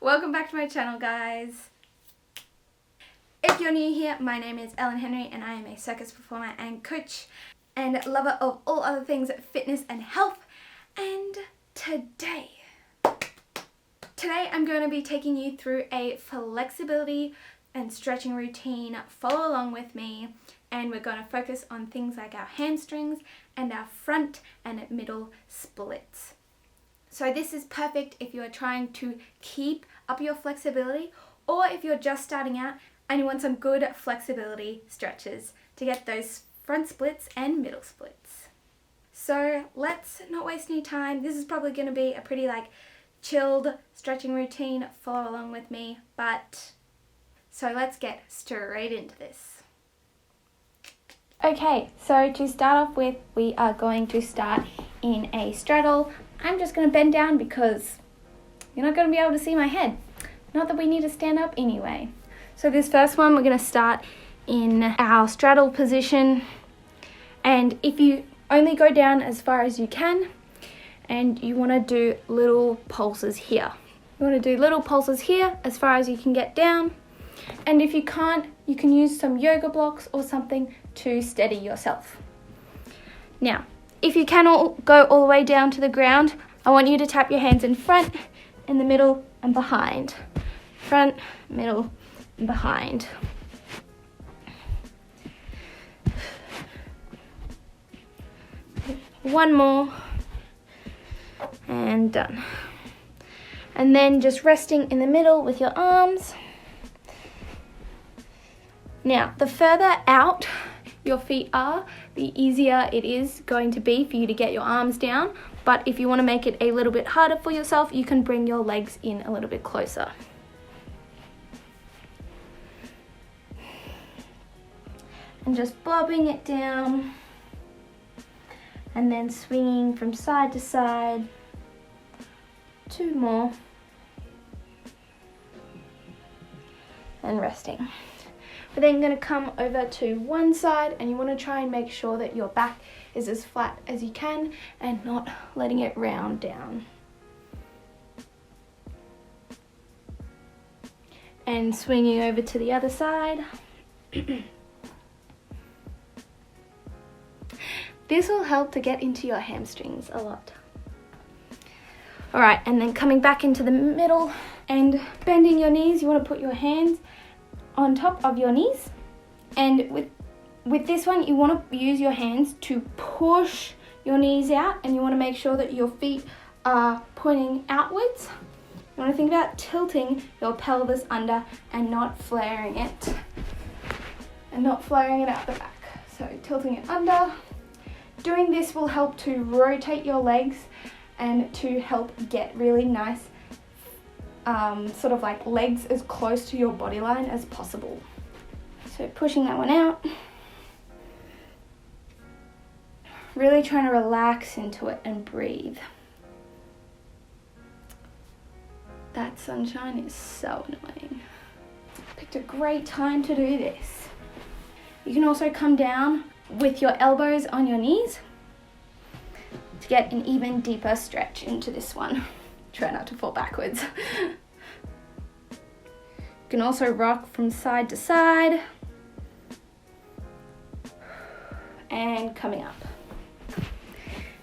Welcome back to my channel, guys. If you're new here, my name is Ellen Henry and I am a circus performer and coach and lover of all other things fitness and health. And today I'm going to be taking you through a flexibility and stretching routine. Follow along with me, and we're going to focus on things like our hamstrings and our front and middle splits. So this is perfect if you're trying to keep up your flexibility, or if you're just starting out and you want some good flexibility stretches to get those front splits and middle splits. So let's not waste any time. This is probably going to be a pretty chilled stretching routine. Follow along with me. So let's get straight into this. Okay, so to start off with, we are going to start in a straddle. I'm just going to bend down because you're not going to be able to see my head. Not that we need to stand up anyway. So this first one, we're going to start in our straddle position. And if you only go down as far as you can, and you want to do little pulses here. You want to do little pulses here as far as you can get down. And if you can't, you can use some yoga blocks or something to steady yourself. Now, if you can go all the way down to the ground, I want you to tap your hands in front, in the middle, and behind. Front, middle, and behind. One more, and done. And then just resting in the middle with your arms. Now, the further out your feet are, the easier it is going to be for you to get your arms down. But if you want to make it a little bit harder for yourself, you can bring your legs in a little bit closer. And just bobbing it down. And then swinging from side to side. Two more. And resting. We're then going to come over to one side, and you want to try and make sure that your back is as flat as you can and not letting it round down. And swinging over to the other side. This will help to get into your hamstrings a lot. Alright, and then coming back into the middle and bending your knees. You want to put your hands on top of your knees, and with this one you want to use your hands to push your knees out, and you want to make sure that your feet are pointing outwards. You want to think about tilting your pelvis under and not flaring it out the back. So tilting it under. Doing this will help to rotate your legs and to help get really nice legs as close to your body line as possible. So pushing that one out. Really trying to relax into it and breathe. That sunshine is so annoying. Picked a great time to do this. You can also come down with your elbows on your knees to get an even deeper stretch into this one. Try not to fall backwards. You can also rock from side to side and coming up.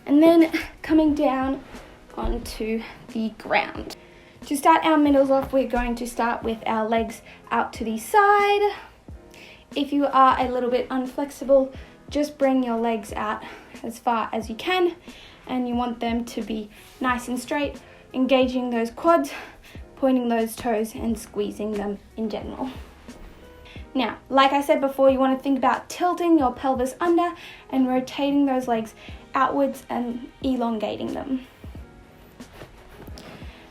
And then coming down onto the ground. To start our middles off, we're going to start with our legs out to the side. If you are a little bit unflexible, just bring your legs out as far as you can, and you want them to be nice and straight, engaging those quads, pointing those toes, and squeezing them in general. Now, like I said before, you want to think about tilting your pelvis under and rotating those legs outwards and elongating them.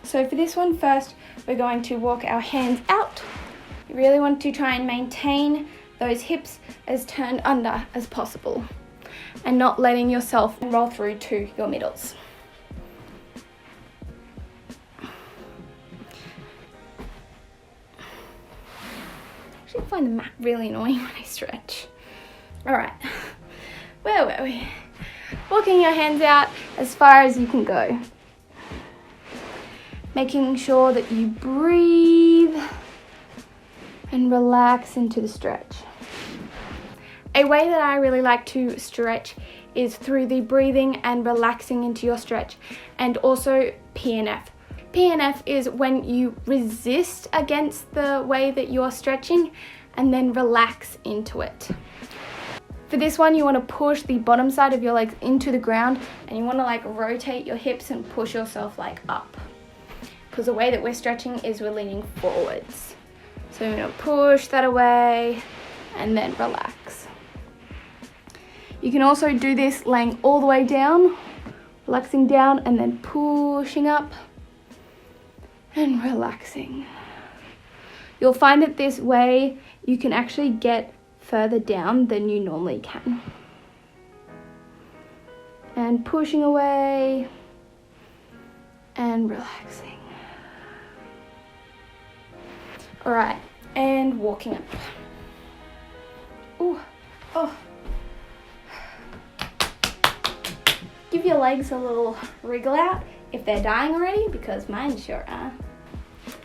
So for this one first, we're going to walk our hands out. You really want to try and maintain those hips as turned under as possible and not letting yourself roll through to your middles. I find the mat really annoying when I stretch. Alright, where were we? Walking your hands out as far as you can go. making sure that you breathe and relax into the stretch. A way that I really like to stretch is through the breathing and relaxing into your stretch, and also PNF. PNF is when you resist against the way that you're stretching and then relax into it. For this one, you want to push the bottom side of your legs into the ground, and you want to like rotate your hips and push yourself like up, because the way that we're stretching is we're leaning forwards. So you're going to push that away and then relax. You can also do this laying all the way down, relaxing down and then pushing up and relaxing. You'll find that this way you can actually get further down than you normally can. And pushing away and relaxing. All right, and walking up. Ooh, oh. Give your legs a little wriggle out if they're dying already, because mine sure are.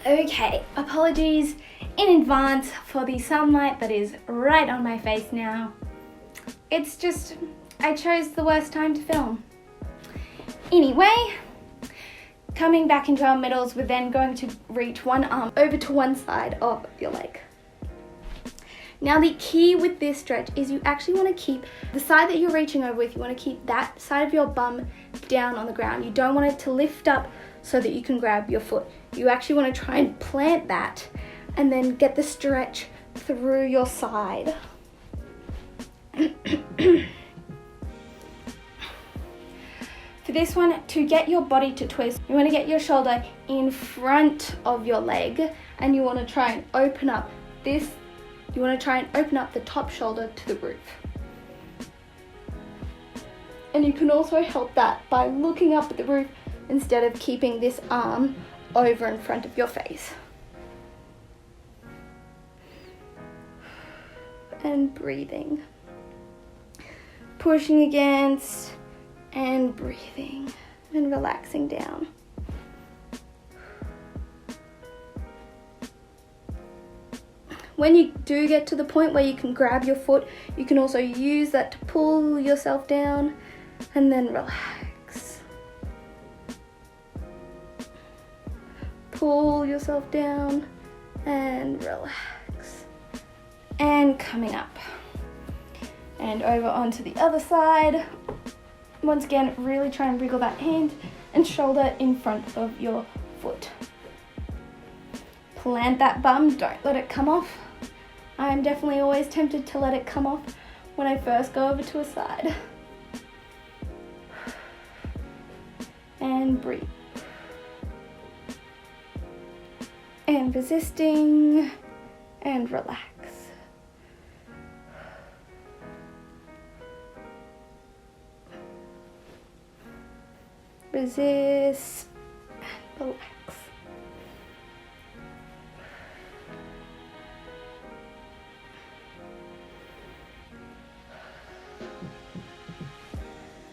Okay, apologies in advance for the sunlight that is right on my face now. It's just, I chose the worst time to film. Anyway, coming back into our middles, we're then going to reach one arm over to one side of your leg. Now the key with this stretch is you actually want to keep the side that you're reaching over with, you want to keep that side of your bum down on the ground. You don't want it to lift up so that you can grab your foot. You actually want to try and plant that and then get the stretch through your side. For this one, to get your body to twist, you want to get your shoulder in front of your leg, and you want to try and open up this. You want to try and open up the top shoulder to the roof. And you can also help that by looking up at the roof instead of keeping this arm over in front of your face. And breathing. Pushing against and breathing and relaxing down. When you do get to the point where you can grab your foot, you can also use that to pull yourself down and then relax. Pull yourself down and relax. And coming up. And over onto the other side. Once again, really try and wriggle that hand and shoulder in front of your foot. Plant that bum, don't let it come off. I'm definitely always tempted to let it come off when I first go over to a side. And breathe. And resisting and relax. Resist and relax.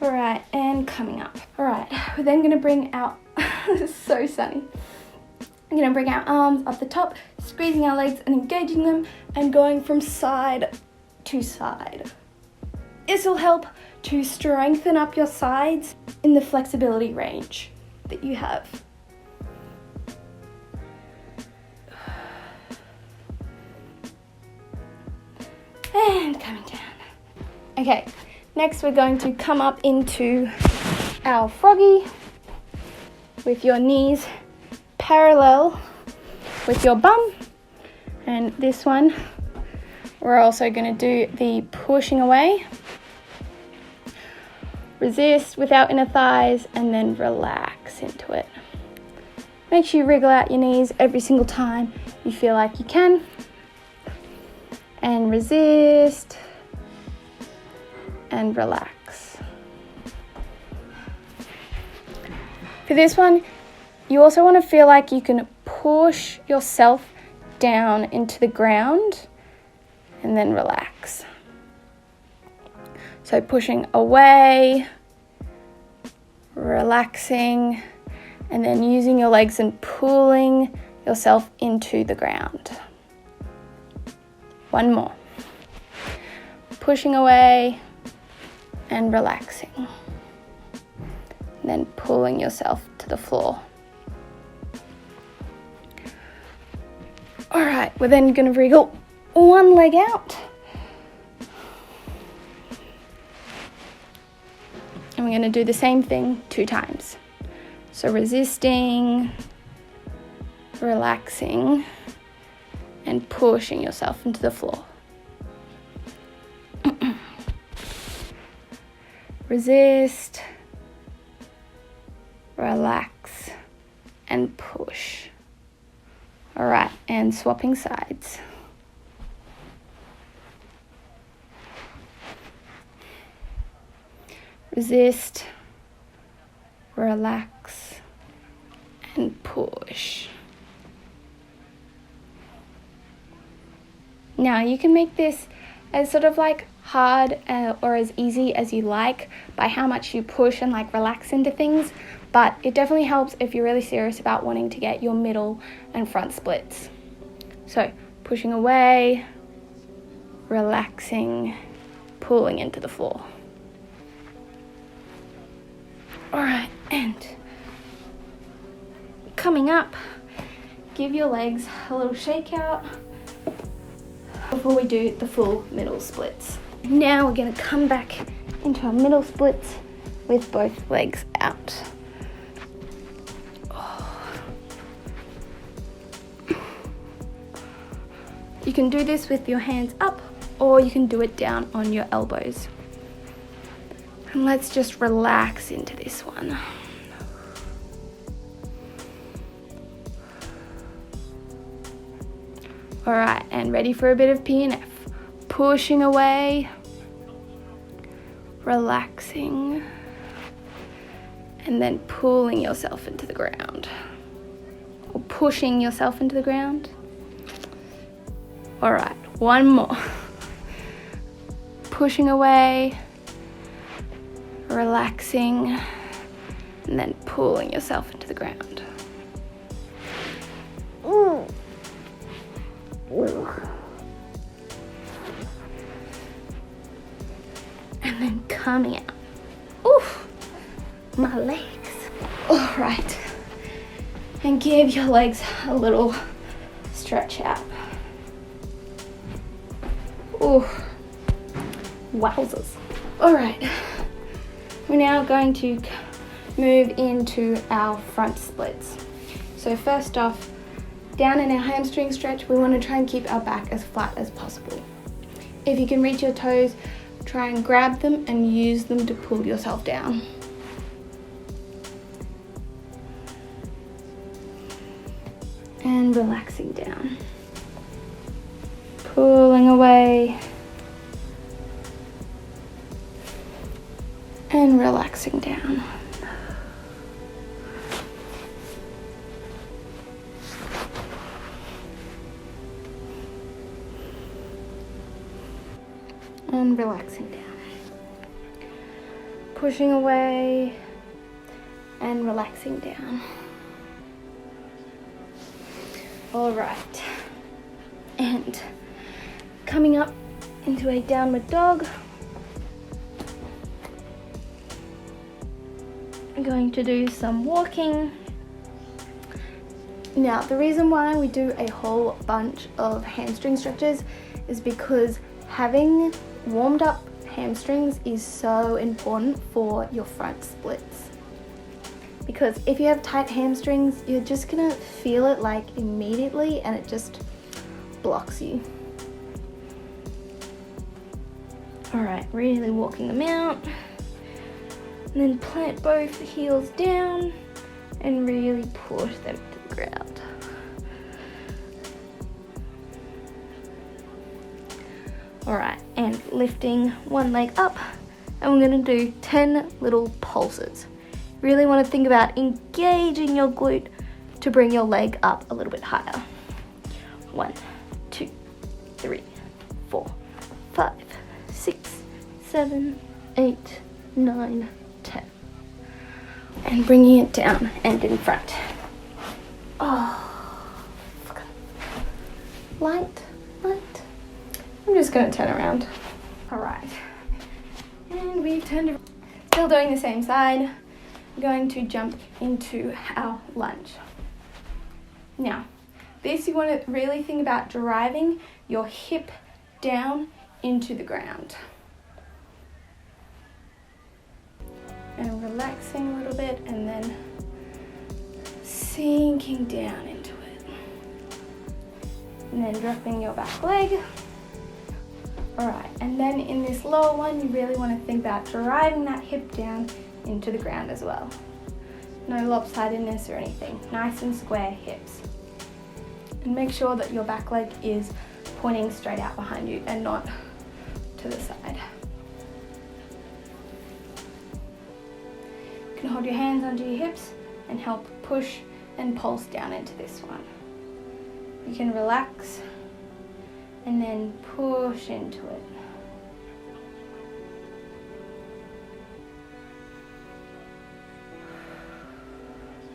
Alright, and coming up. Alright, we're then going to bring out, this is so sunny. I'm going to bring our arms up the top, squeezing our legs and engaging them, and going from side to side. This will help to strengthen up your sides in the flexibility range that you have. And coming down. Okay. Next, we're going to come up into our froggy with your knees parallel with your bum. And this one, we're also going to do the pushing away. Resist with our inner thighs and then relax into it. Make sure you wriggle out your knees every single time you feel like you can. And resist. And relax. For this one, you also want to feel like you can push yourself down into the ground and then relax. So pushing away, relaxing, and then using your legs and pulling yourself into the ground. One more. Pushing away and relaxing. And then pulling yourself to the floor. All right, we're then going to wriggle one leg out. And we're going to do the same thing 2 times. So resisting, relaxing, and pushing yourself into the floor. Resist, relax, and push. All right, and swapping sides. Resist, relax, and push. Now you can make this as sort of like hard or as easy as you like by how much you push and like relax into things, but it definitely helps if you're really serious about wanting to get your middle and front splits. So pushing away, relaxing, pulling into the floor. All right, and coming up, give your legs a little shake out before we do the full middle splits. Now we're going to come back into our middle splits with both legs out. You can do this with your hands up, or you can do it down on your elbows. And let's just relax into this one. All right, and ready for a bit of PNF. Pushing away, relaxing, and then pulling yourself into the ground. Or pushing yourself into the ground. All right, one more. Pushing away, relaxing, and then pulling yourself into the ground. Ooh. Ooh. And then coming out. Oof, my legs. All right, and give your legs a little stretch out. Ooh, wowzers. All right, we're now going to move into our front splits. So first off, down in our hamstring stretch, we want to try and keep our back as flat as possible. If you can reach your toes, try and grab them and use them to pull yourself down. And relaxing down. Pulling away. And relaxing down. And relaxing down. Pushing away and relaxing down. All right. And coming up into a downward dog. I'm going to do some walking. Now, the reason why we do a whole bunch of hamstring stretches is because having warmed up hamstrings is so important for your front splits. Because if you have tight hamstrings, you're just gonna feel it like immediately and it just blocks you. All right, really walking them out. And then plant both heels down and really push them to the ground. All right, and lifting one leg up, and we're gonna do 10 little pulses. Really wanna think about engaging your glute to bring your leg up a little bit higher. 1, 2, 3, 4, 5, 6, 7, 8, 9, 10. and bringing it down and in front. Oh, light. I'm just going to turn around. All right, and we've turned around. Still doing the same side. We're going to jump into our lunge. Now, this you want to really think about driving your hip down into the ground. And relaxing a little bit and then sinking down into it. And then dropping your back leg. Alright, and then in this lower one, you really want to think about driving that hip down into the ground as well. No lopsidedness or anything. Nice and square hips. And make sure that your back leg is pointing straight out behind you and not to the side. You can hold your hands under your hips and help push and pulse down into this one. You can relax and then push into it.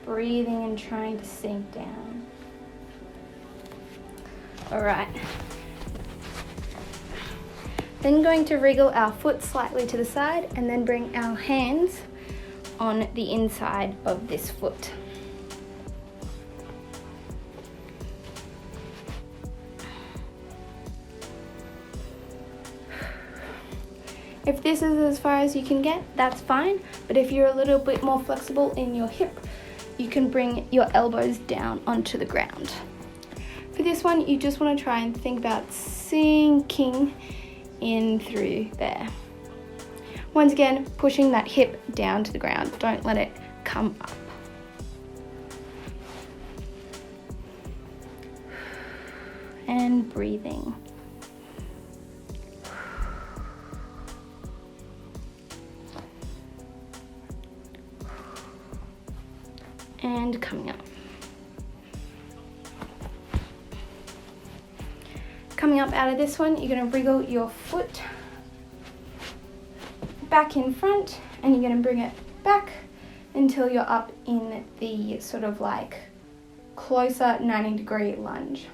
Breathing and trying to sink down. All right. Then going to wriggle our foot slightly to the side and then bring our hands on the inside of this foot. If this is as far as you can get, that's fine. But if you're a little bit more flexible in your hip, you can bring your elbows down onto the ground. For this one, you just want to try and think about sinking in through there. Once again, pushing that hip down to the ground. Don't let it come up. And breathing. And coming up. Coming up out of this one, you're going to wriggle your foot back in front and you're going to bring it back until you're up in the sort of like closer 90-degree lunge.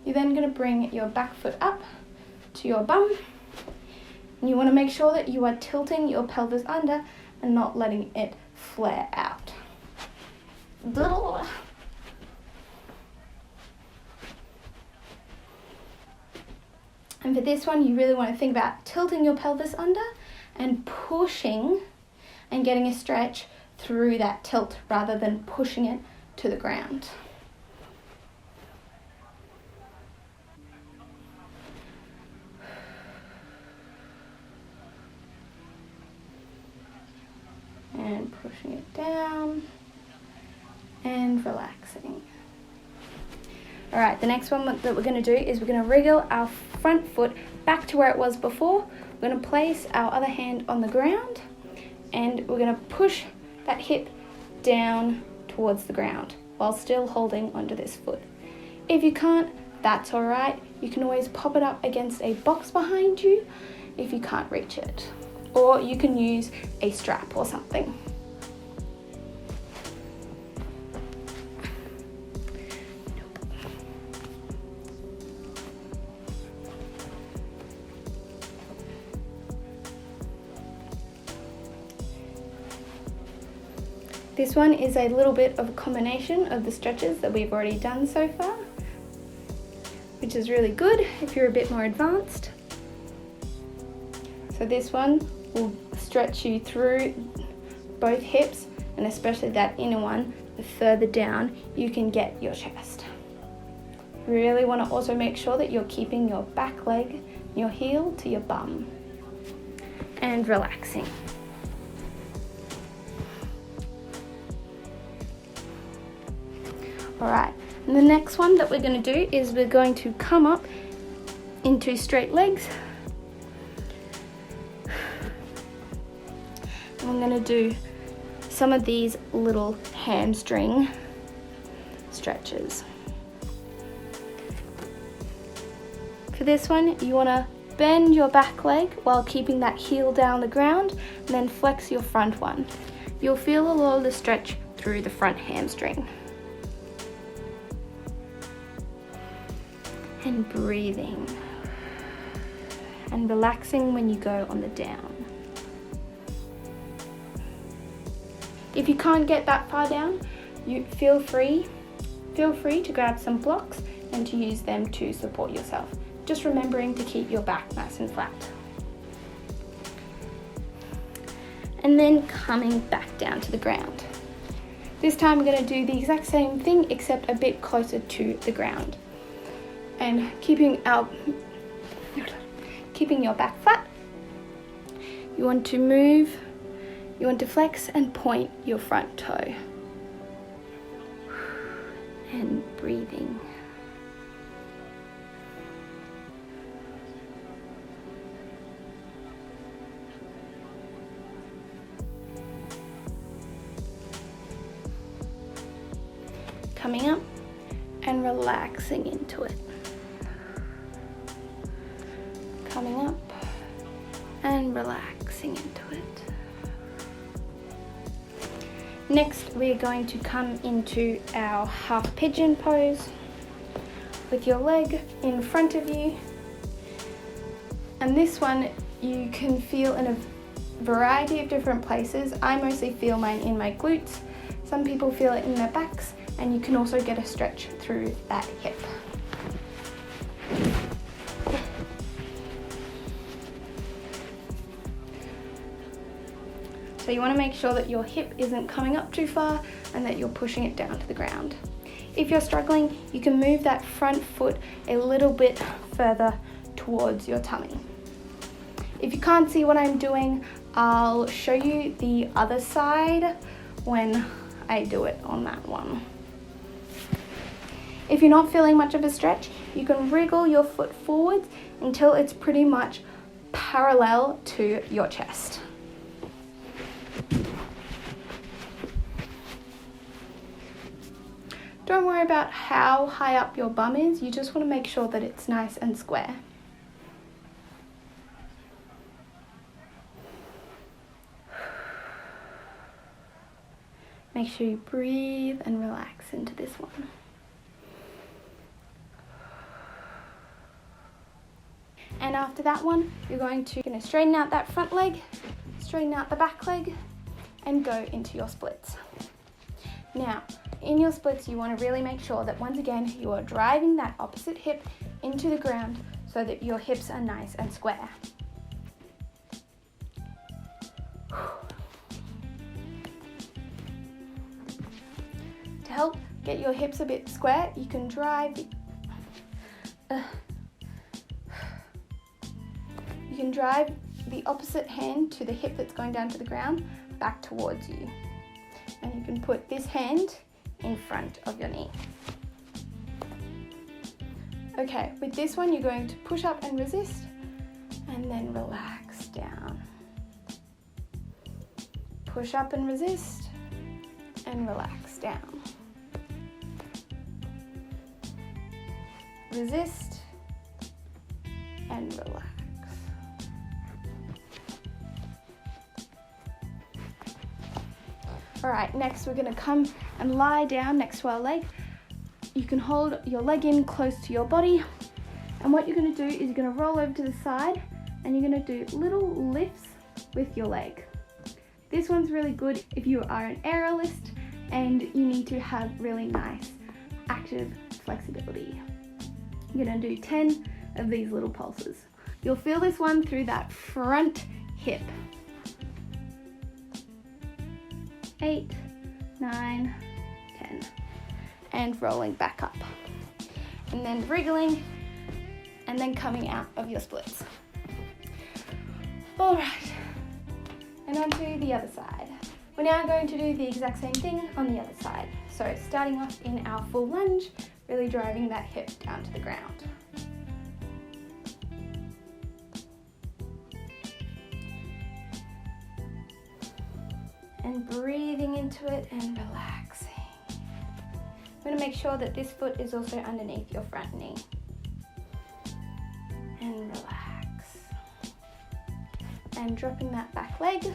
You're then going to bring your back foot up to your bum and you want to make sure that you are tilting your pelvis under and not letting it flare out. And for this one, you really want to think about tilting your pelvis under and pushing and getting a stretch through that tilt rather than pushing it to the ground. And pushing it down and relaxing. All right, the next one that we're going to do is we're going to wriggle our front foot back to where it was before. We're going to place our other hand on the ground and we're going to push that hip down towards the ground while still holding onto this foot. If you can't, that's all right. You can always pop it up against a box behind you if you can't reach it. Or you can use a strap or something. This one is a little bit of a combination of the stretches that we've already done so far, which is really good if you're a bit more advanced. So this one will stretch you through both hips and especially that inner one, the further down you can get your chest. You really want to also make sure that you're keeping your back leg, your heel to your bum and relaxing. All right, and the next one that we're going to do is we're going to come up into straight legs. And I'm going to do some of these little hamstring stretches. For this one, you want to bend your back leg while keeping that heel down the ground and then flex your front one. you'll feel a lot of the stretch through the front hamstring. And breathing. And relaxing when you go on the down. If you can't get that far down, you feel free to grab some blocks and to use them to support yourself. Just remembering to keep your back nice and flat. And then coming back down to the ground. This time we're going to do the exact same thing except a bit closer to the ground. And keeping your back flat. You want to flex and point your front toe. And breathing. Coming up and relaxing into it. Coming up and relaxing into it. Next, we're going to come into our half pigeon pose with your leg in front of you. And this one you can feel in a variety of different places. I mostly feel mine in my glutes. Some people feel it in their backs, and you can also get a stretch through that hip. So you want to make sure that your hip isn't coming up too far and that you're pushing it down to the ground. If you're struggling, you can move that front foot a little bit further towards your tummy. If you can't see what I'm doing, I'll show you the other side when I do it on that one. If you're not feeling much of a stretch, you can wriggle your foot forwards until it's pretty much parallel to your chest. Don't worry about how high up your bum is, you just want to make sure that it's nice and square. Make sure you breathe and relax into this one. And after that one, you're going to straighten out that front leg, straighten out the back leg, and go into your splits. Now, in your splits, you want to really make sure that once again, you are driving that opposite hip into the ground so that your hips are nice and square. To help get your hips a bit square, you can drive the opposite hand to the hip that's going down to the ground back towards you. And you can put this hand in front of your knee. Okay, with this one, you're going to push up and resist, and then relax down. Push up and resist, and relax down. Resist, and relax. All right, next we're gonna come and lie down next to our leg. You can hold your leg in close to your body, and what you're gonna do is you're gonna roll over to the side and you're gonna do little lifts with your leg. This one's really good if you are an aerialist and you need to have really nice active flexibility. You're gonna do 10 of these little pulses. You'll feel this one through that front hip. 8, 9, 10, and rolling back up, and then wriggling, and then coming out of your splits. All right, and on to the other side. We're now going to do the exact same thing on the other side. So starting off in our full lunge, really driving that hip down to the ground. And breathing into it and relaxing. I'm going to make sure that this foot is also underneath your front knee. And relax. And dropping that back leg.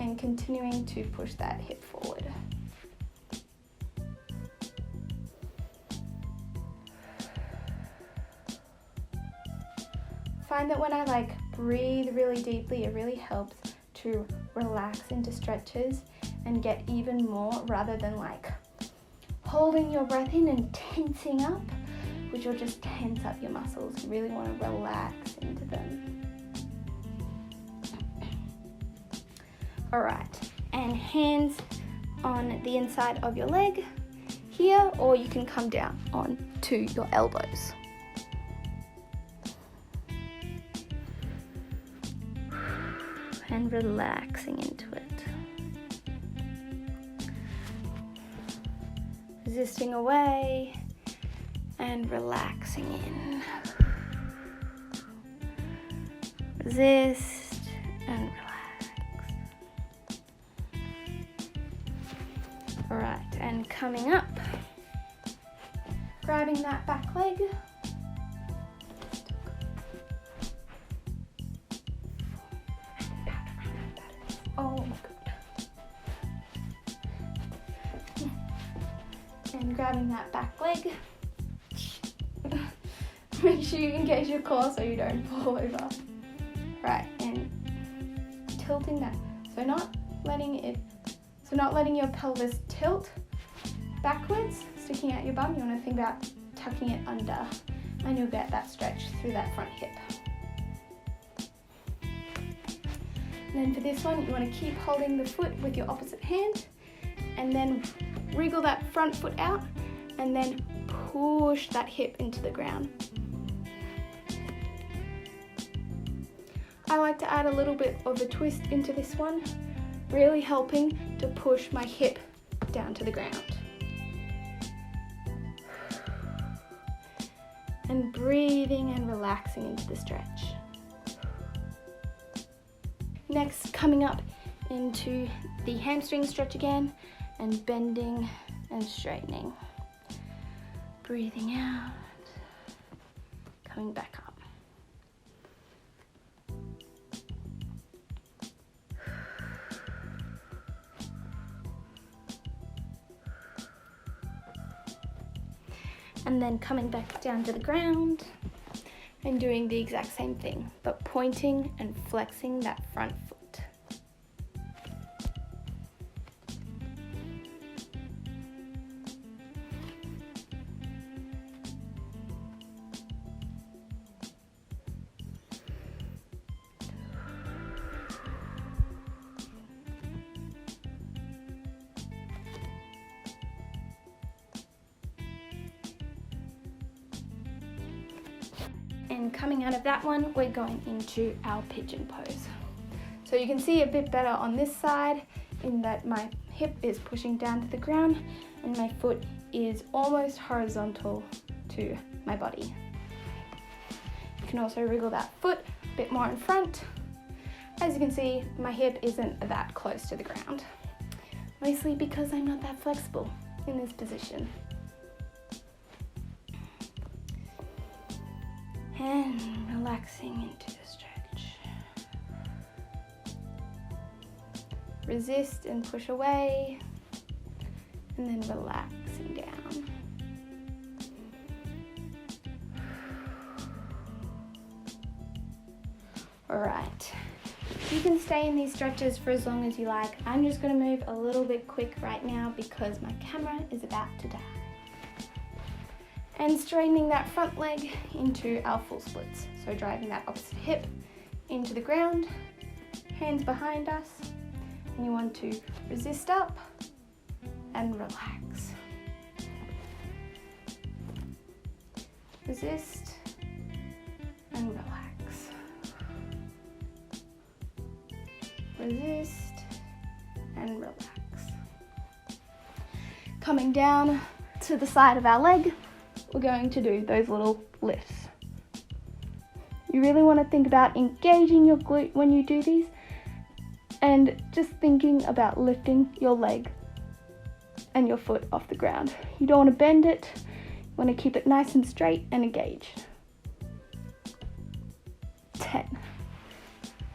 and continuing to push that hip forward. Find that when I breathe really deeply, it really helps to relax into stretches and get even more, rather than holding your breath in and tensing up, which will just tense up your muscles. You really want to relax into them. All right, and hands on the inside of your leg here, or you can come down onto your elbows. And relaxing into it. Resisting away and relaxing in. Resist and relax. All right, and coming up, grabbing that back leg. Oh my god. And grabbing that back leg. Make sure you engage your core so you don't fall over. Right, and tilting that. So not letting your pelvis tilt backwards, sticking out your bum. You want to think about tucking it under, and you'll get that stretch through that front hip. And then for this one, you want to keep holding the foot with your opposite hand, and then wriggle that front foot out, and then push that hip into the ground. I like to add a little bit of a twist into this one, really helping to push my hip down to the ground. And breathing and relaxing into the stretch. Next, coming up into the hamstring stretch again, and bending and straightening. Breathing out, coming back up. And then coming back down to the ground and doing the exact same thing, but pointing and flexing that front foot. And coming out of that one, we're going into our pigeon pose. So you can see a bit better on this side in that my hip is pushing down to the ground and my foot is almost horizontal to my body. You can also wriggle that foot a bit more in front. As you can see, my hip isn't that close to the ground, mostly because I'm not that flexible in this position. And relaxing into the stretch. Resist and push away, and then relaxing down. All right, you can stay in these stretches for as long as you like. I'm just going to move a little bit quick right now because my camera is about to die. And straightening that front leg into our full splits. So driving that opposite hip into the ground, hands behind us, and you want to resist up and relax. Resist and relax. Resist and relax. Coming down to the side of our leg, we're going to do those little lifts. You really want to think about engaging your glute when you do these, and just thinking about lifting your leg and your foot off the ground. You don't want to bend it, you want to keep it nice and straight and engaged. 10.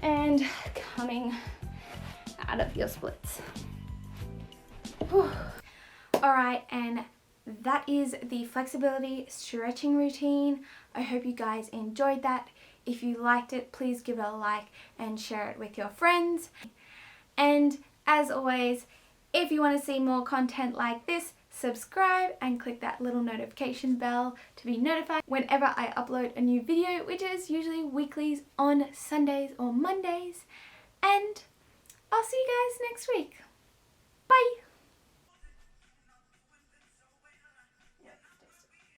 And coming out of your splits. Whew. Alright, and that is the flexibility stretching routine. I hope you guys enjoyed that. If you liked it, please give it a like and share it with your friends. And as always, if you want to see more content like this, subscribe and click that little notification bell to be notified whenever I upload a new video, which is usually weeklies on Sundays or Mondays. And I'll see you guys next week. Bye!